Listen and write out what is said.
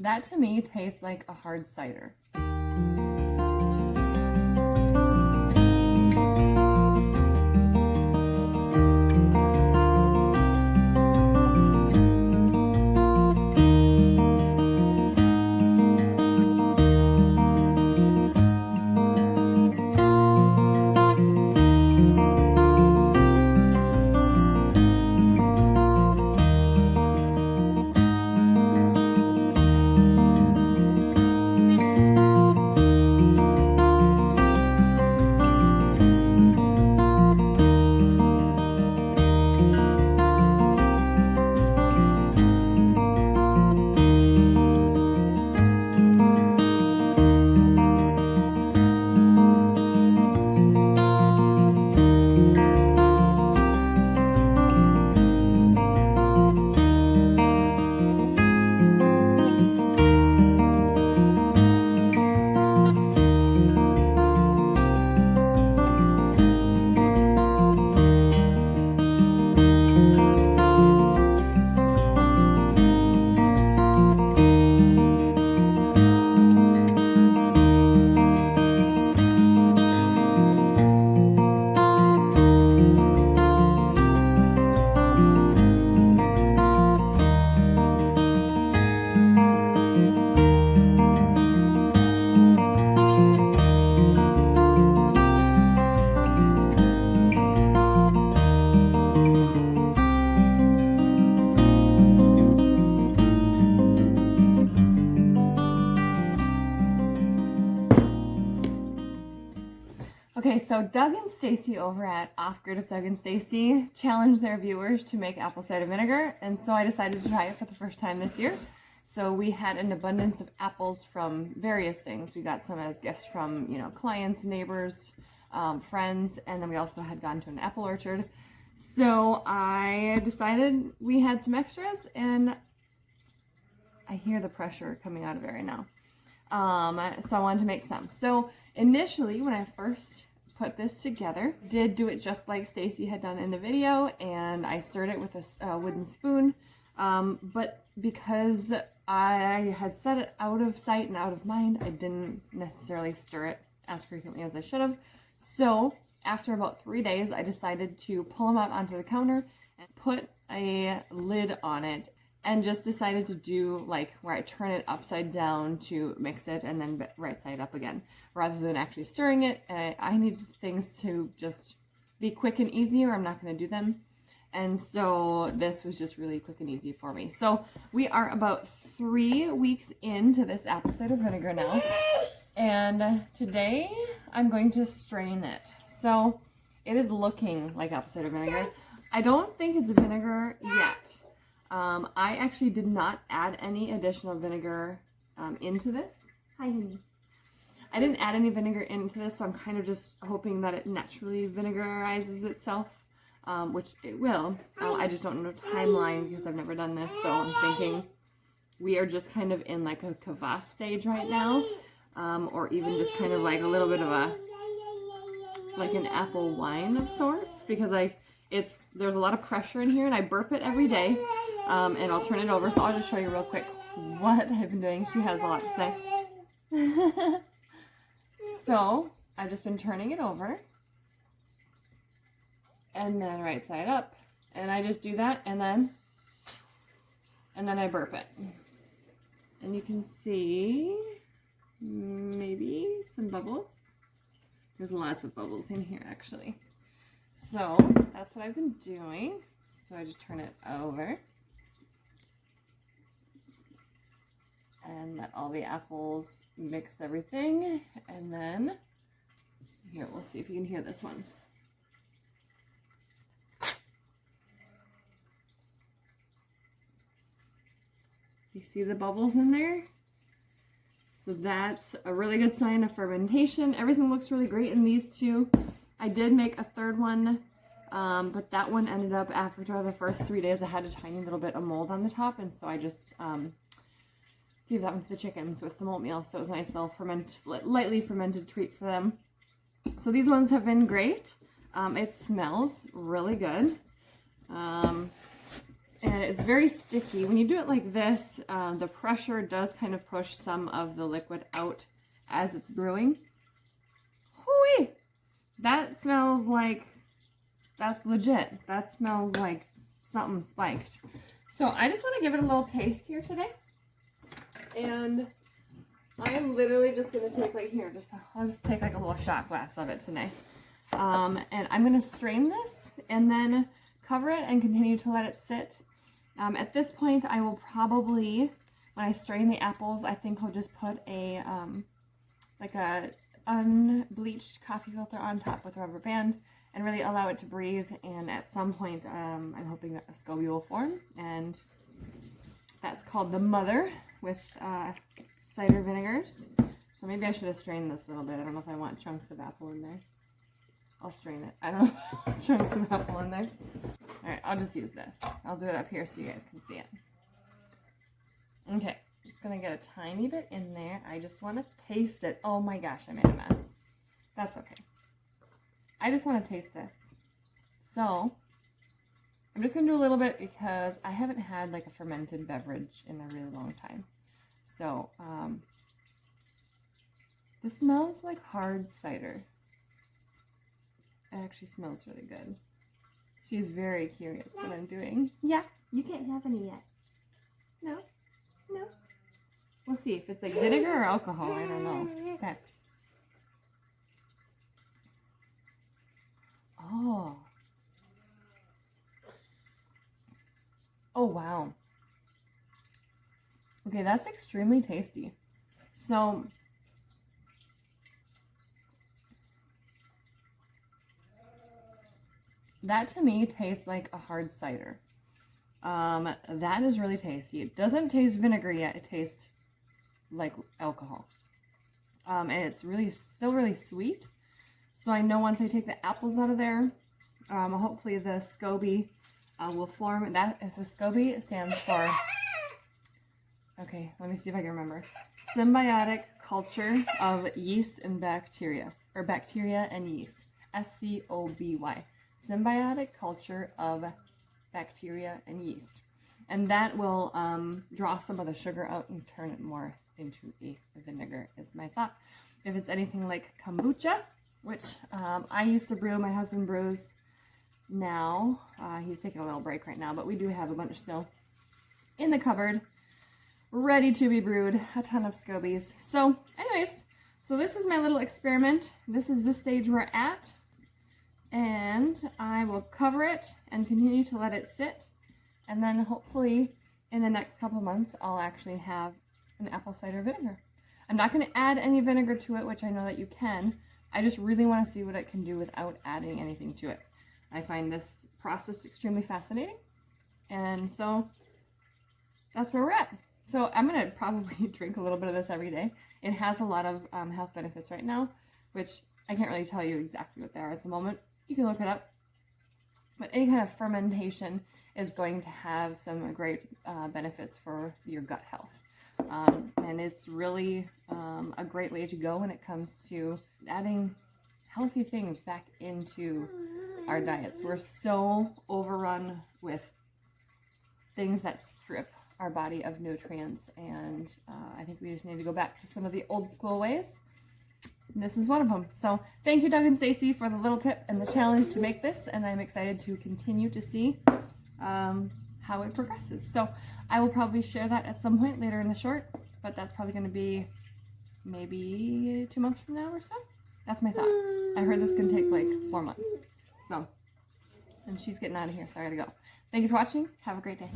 That to me tastes like a hard cider. Okay, so Doug and Stacy over at Off Grid with Doug and Stacy challenged their viewers to make apple cider vinegar, and so I decided to try it for the first time this year. So we had an abundance of apples from various things. We got some as gifts from, clients, neighbors, friends, and then we also had gone to an apple orchard. So I decided we had some extras, and I hear the pressure coming out of it right now. So I wanted to make some. So initially, when I first put this together, did do it just like Stacy had done in the video, and I stirred it with a wooden spoon. But because I had set it out of sight and out of mind, I didn't necessarily stir it as frequently as I should have. So after about 3 days, I decided to pull them out onto the counter and put a lid on it, and just decided to do like where I turn it upside down to mix it and then right side up again, rather than actually stirring it. I need things to just be quick and easy, or I'm not going to do them. And so this was just really quick and easy for me. So we are about 3 weeks into this apple cider vinegar now. And today I'm going to strain it. So it is looking like apple cider vinegar. I don't think it's vinegar yet. I actually did not add any additional vinegar into this. Hi, honey. I didn't add any vinegar into this, so I'm kind of just hoping that it naturally vinegarizes itself, which it will. I just don't know the timeline because I've never done this, so I'm thinking we are just kind of in like a kvass stage right now, or even just kind of like a little bit of like an apple wine of sorts, because there's a lot of pressure in here, and I burp it every day. And I'll turn it over, so I'll just show you real quick what I've been doing. She has a lot to say. So I've just been turning it over, and then right side up, and I just do that, and then I burp it. And you can see maybe some bubbles. There's lots of bubbles in here actually. So that's what I've been doing. So I just turn it over and let all the apples mix everything, and then here, we'll see if you can hear this one. You see the bubbles in there? So that's a really good sign of fermentation. Everything looks really great in these two. I did make a third one, but that one ended up, after the first 3 days, I had a tiny little bit of mold on the top, and so I just gave that one to the chickens with some oatmeal. So it was a nice little lightly fermented treat for them. So these ones have been great. It smells really good. And it's very sticky. When you do it like this, the pressure does kind of push some of the liquid out as it's brewing. Hooey! That smells like, that's legit. That smells like something spiked. So I just want to give it a little taste here today. And I'm literally just going to take like here, I'll just take like a little shot glass of it today. And I'm going to strain this and then cover it and continue to let it sit. At this point, I will probably, when I strain the apples, I think I'll just put a, like a unbleached coffee filter on top with a rubber band and really allow it to breathe. And at some point, I'm hoping that a SCOBY will form. And that's called the Mother with cider vinegars. So maybe I should have strained this a little bit. I don't know if I want chunks of apple in there. I'll strain it. I don't know if I want chunks of apple in there. Alright, I'll just use this. I'll do it up here so you guys can see it. Okay, just gonna get a tiny bit in there. I just want to taste it. Oh my gosh, I made a mess. That's okay. I just want to taste this. So, I'm just gonna do a little bit because I haven't had like a fermented beverage in a really long time. So, this smells like hard cider. It actually smells really good. She's very curious what I'm doing. Yeah, you can't have any yet. No, no. We'll see if it's like vinegar or alcohol. I don't know. Okay. Oh. Oh, wow. Okay, that's extremely tasty. So, that to me tastes like a hard cider. That is really tasty. It doesn't taste vinegar yet. It tastes like alcohol. And it's really still really sweet. So I know once I take the apples out of there, hopefully the SCOBY will form. That is the SCOBY. It stands for, okay, let me see if I can remember. Symbiotic culture of yeast and bacteria, or bacteria and yeast. SCOBY. Symbiotic culture of bacteria and yeast. And that will draw some of the sugar out and turn it more into a vinegar, is my thought. If it's anything like kombucha, which I used to brew, my husband brews now. He's taking a little break right now, but we do have a bunch still in the cupboard, ready to be brewed, a ton of SCOBYs. So anyways, so this is my little experiment. This is the stage we're at. And I will cover it and continue to let it sit. And then hopefully in the next couple months, I'll actually have an apple cider vinegar. I'm not going to add any vinegar to it, which I know that you can. I just really want to see what it can do without adding anything to it. I find this process extremely fascinating. And so that's where we're at. So I'm going to probably drink a little bit of this every day. It has a lot of health benefits right now, which I can't really tell you exactly what they are at the moment. You can look it up. But any kind of fermentation is going to have some great benefits for your gut health. And it's really a great way to go when it comes to adding healthy things back into our diets. We're so overrun with things that strip our body of nutrients, and I think we just need to go back to some of the old school ways. This is one of them. So thank you, Doug and Stacy, for the little tip and the challenge to make this, and I'm excited to continue to see how it progresses. So I will probably share that at some point later in the short, but that's probably going to be maybe 2 months from now or so. That's my thought. I heard this can take like 4 months. So, and she's getting out of here, so I gotta go. Thank you for watching. Have a great day.